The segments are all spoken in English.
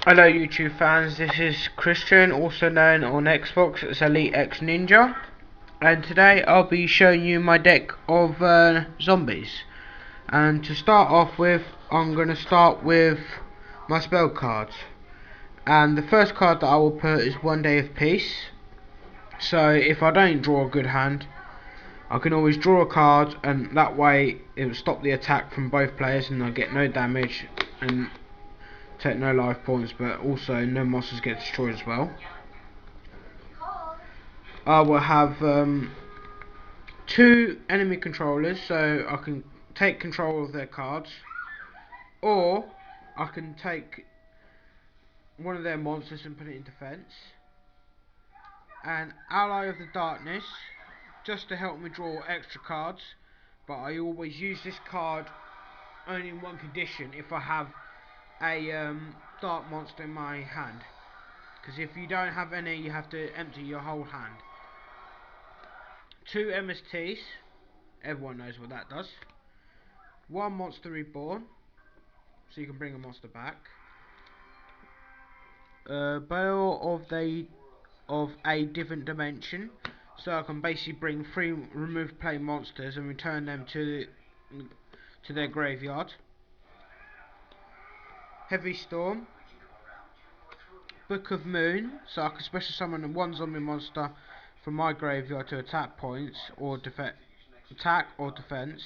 Hello YouTube fans, this is Christian, also known on Xbox as Elite X Ninja, and today I'll be showing you my deck of zombies. And to start off with, I'm going to start with my spell cards. And the first card that I will put is One Day of Peace. So if I don't draw a good hand, I can always draw a card, and that way it will stop the attack from both players and I get no damage and take no life points, but also no monsters get destroyed as well. I will have two enemy controllers, so I can take control of their cards, or I can take one of their monsters and put it in defense. And Ally of the Darkness, just to help me draw extra cards, but I always use this card only in one condition: if I have a dark monster in my hand, because if you don't have any, you have to empty your whole hand. Two MSTs, everyone knows what that does. One Monster Reborn, so you can bring a monster back. Barrel of a different dimension, so I can basically bring 3 remove play monsters and return them to their graveyard. Heavy Storm, Book of Moon, so I can special summon one zombie monster from my graveyard to attack points or attack or defense,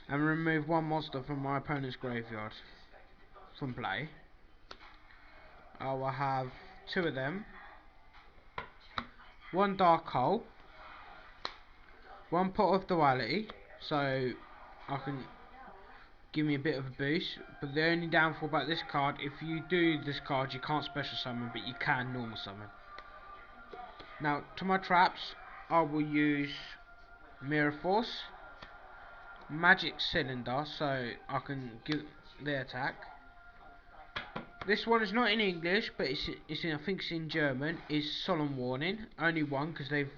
and remove one monster from my opponent's graveyard from play. I will have 2 of them. One Dark Hole, one Pot of Duality, so I can give me a bit of a boost. But the only downfall about this card, if you do this card, you can't special summon, but you can normal summon. Now, to my traps, I will use Mirror Force, Magic Cylinder, so I can give the attack. This one is not in English, but it's in, I think it's in German. Is Solemn Warning, only one because they've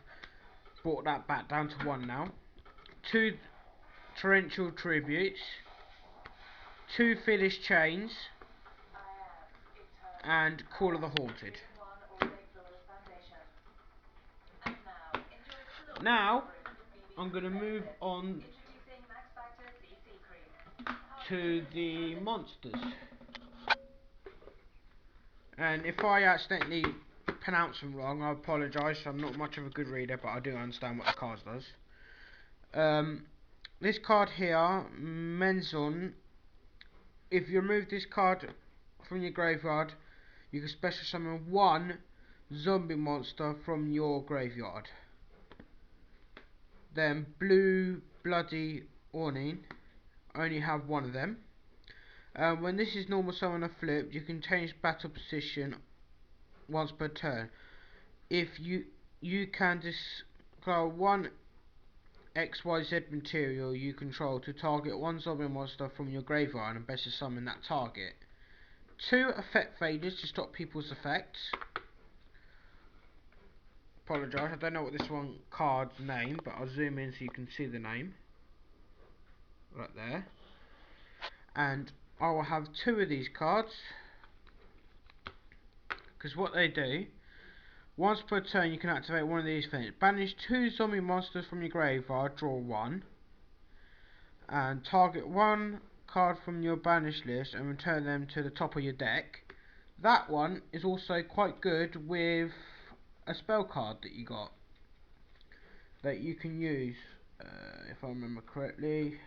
brought that back down to 1 now. 2 Torrential Tributes, 2 Fearless Chains, and Call of the Haunted. Now I'm going to move on to the monsters, and if I accidentally pronounce them wrong, I apologise. I'm not much of a good reader, but I do understand what the card does. This card here, Menzon, if you remove this card from your graveyard, you can special summon 1 zombie monster from your graveyard. Then Blue Bloody Awning, only have 1 of them. When this is normal summon or flipped, you can change battle position once per turn. If you can discard 1 XYZ material you control to target 1 zombie monster from your graveyard and best summon that target. 2 effect faders to stop people's effects. Apologise, I don't know what this one card's name, but I'll zoom in so you can see the name. Right there. And I will have 2 of these cards, because what they do, once per turn you can activate one of these things. Banish 2 zombie monsters from your graveyard, draw 1, and target 1 card from your banish list and return them to the top of your deck. That one is also quite good with a spell card that you got that you can use, if I remember correctly,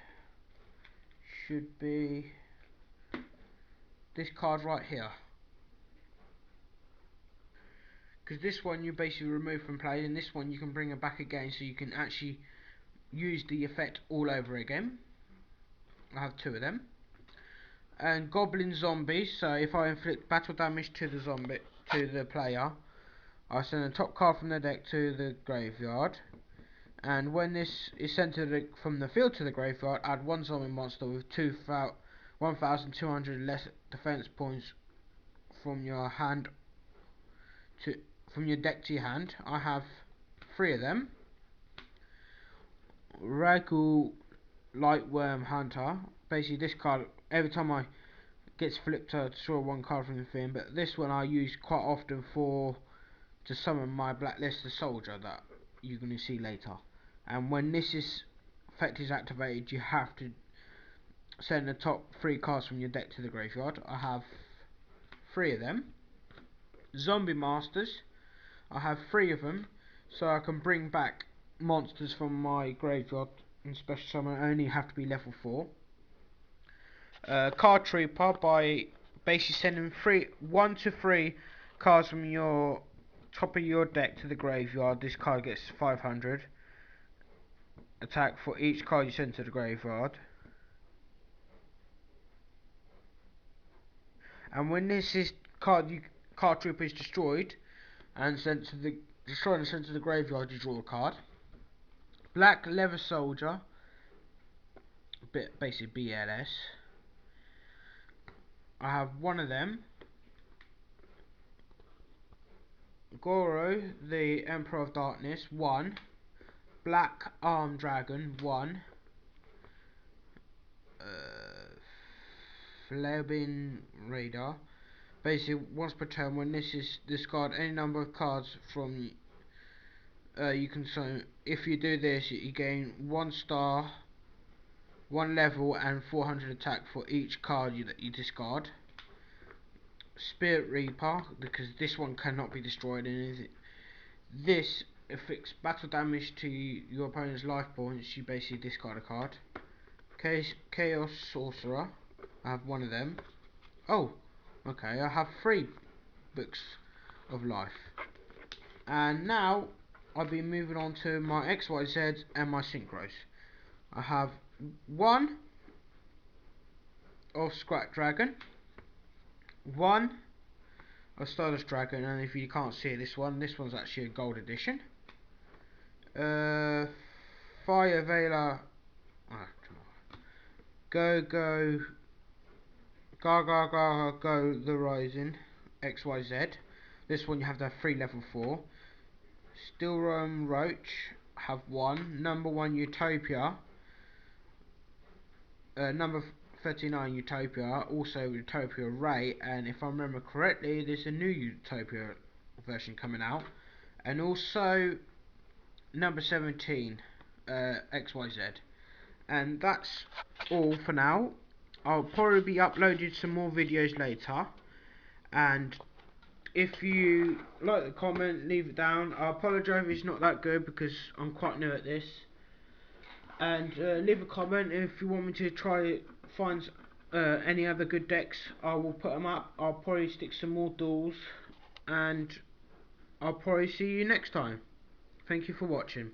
should be this card right here, because this one you basically remove from play, and this one you can bring it back again, so you can actually use the effect all over again. I have 2 of them. And Goblin Zombies, so if I inflict battle damage to the player, I send the top card from the deck to the graveyard, and when this is sent from the field to the graveyard, add 1 zombie monster with 1,200 less defense points from your deck to your hand. I have 3 of them. Ragu Lightworm Hunter. Basically, this card, every time I gets flipped to destroy one card from the thing, but this one I use quite often to summon my Blacklisted Soldier that you're going to see later. And when this effect is activated, you have to send the top 3 cards from your deck to the graveyard. I have 3 of them. Zombie Masters, I have 3 of them, so I can bring back monsters from my graveyard and special summon. Only have to be level 4. Card Trooper, by basically sending 1 to 3 cards from your top of your deck to the graveyard. This card gets 500 attack for each card you send to the graveyard. And when card Trooper is destroyed and sent to the graveyard, you draw a card. Black Leather Soldier, basically BLS. I have 1 of them. Goro, the Emperor of Darkness, 1. Black Armed Dragon, 1. Flebin Raider. Basically, once per turn, when discard any number of cards from you can. So if you do this, you gain 1 star, 1 level, and 400 attack for each card that you discard. Spirit Reaper, because this one cannot be destroyed, and this affects battle damage to your opponent's life points. You basically discard a card. Chaos Sorcerer, I have 1 of them. Oh, okay, I have 3 books of life. And now I'll be moving on to my XYZ and my synchros. I have 1 of Scrap Dragon, 1 of Stardust Dragon, and if you can't see this one's actually a gold edition. Fire Veiler, Go the Rising, XYZ. This one you have to have 3 level 4. Stillroam Roach, have 1. Number 1 Utopia. Number 39 Utopia, also Utopia Ray, and if I remember correctly, there's a new Utopia version coming out. And also number 17 XYZ. And that's all for now. I'll probably be uploading some more videos later, and if you like the comment, leave it down. I apologise if it's not that good because I'm quite new at this. And leave a comment if you want me to try find any other good decks. I will put them up. I'll probably stick some more duels, and I'll probably see you next time. Thank you for watching.